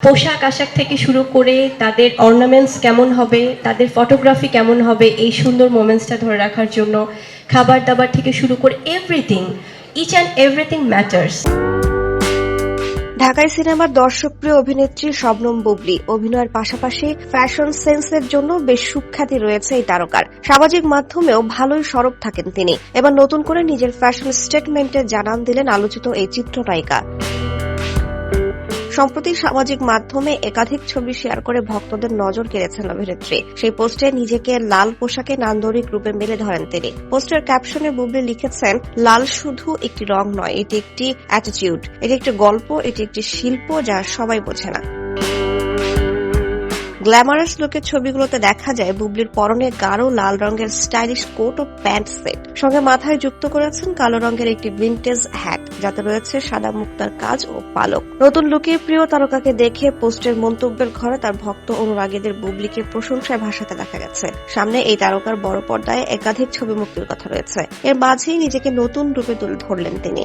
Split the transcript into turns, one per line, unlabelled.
পোশাক আশাক থেকে শুরু করে তাদের অর্নামেন্টস কেমন হবে, তাদের ফটোগ্রাফি কেমন হবে, এই সুন্দর মোমেন্টসটা ধরে রাখার জন্য খাবার দাবার থেকে শুরু করে everything, each and everything matters.
ঢাকাই সিনেমার দর্শকপ্রিয় অভিনেত্রী শবনম বুবলী অভিনয়ের পাশাপাশি ফ্যাশন সেন্সের জন্য বেশ সুখ্যাতি রয়েছে এই তারকার। সামাজিক মাধ্যমেও ভালোই সরব থাকেন তিনি। এবার নতুন করে নিজের ফ্যাশন স্টেটমেন্টে জানান দিলেন আলোচিত এই চিত্রনায়িকা। সম্প্রতি সামাজিক মাধ্যমে একাধিক ছবি শেয়ার করে ভক্তদের নজর কেড়েছেন অভিনেত্রী। সেই পোস্টে নিজেকে লাল পোশাকে নান্দনিক রূপে মেলে ধরেন তিনি। পোস্টের ক্যাপশনে বুবলী লিখেছেন, লাল শুধু একটি রং নয়, এটি একটি অ্যাটিটিউড, এটি একটি গল্প, এটি একটি শিল্প যা সবাই বোঝে না। গ্ল্যামারাস লুকের ছবিগুলোতে দেখা যায় বুবলীর পরনে গাঢ় লাল রঙের স্টাইলিশ কোট ও প্যান্ট সেট, সঙ্গে মাথায় যুক্ত করেছেন কালো রঙের একটি ভিনটেজ হ্যাট, যাতে রয়েছে সাদা মুক্তার কাজ ও পালক। নতুন লুকে প্রিয় তারকাকে দেখে পোস্টের মন্তব্যের ঘরে তার ভক্ত অনুরাগীদের বুবলীকে প্রশংসায় ভাসাতে দেখা গেছে। সামনে এই তারকার বড় পর্দায় একাধিক ছবি মুক্তির কথা রয়েছে। এর মাঝেই নিজেকে নতুন রূপে তুলে ধরলেন তিনি।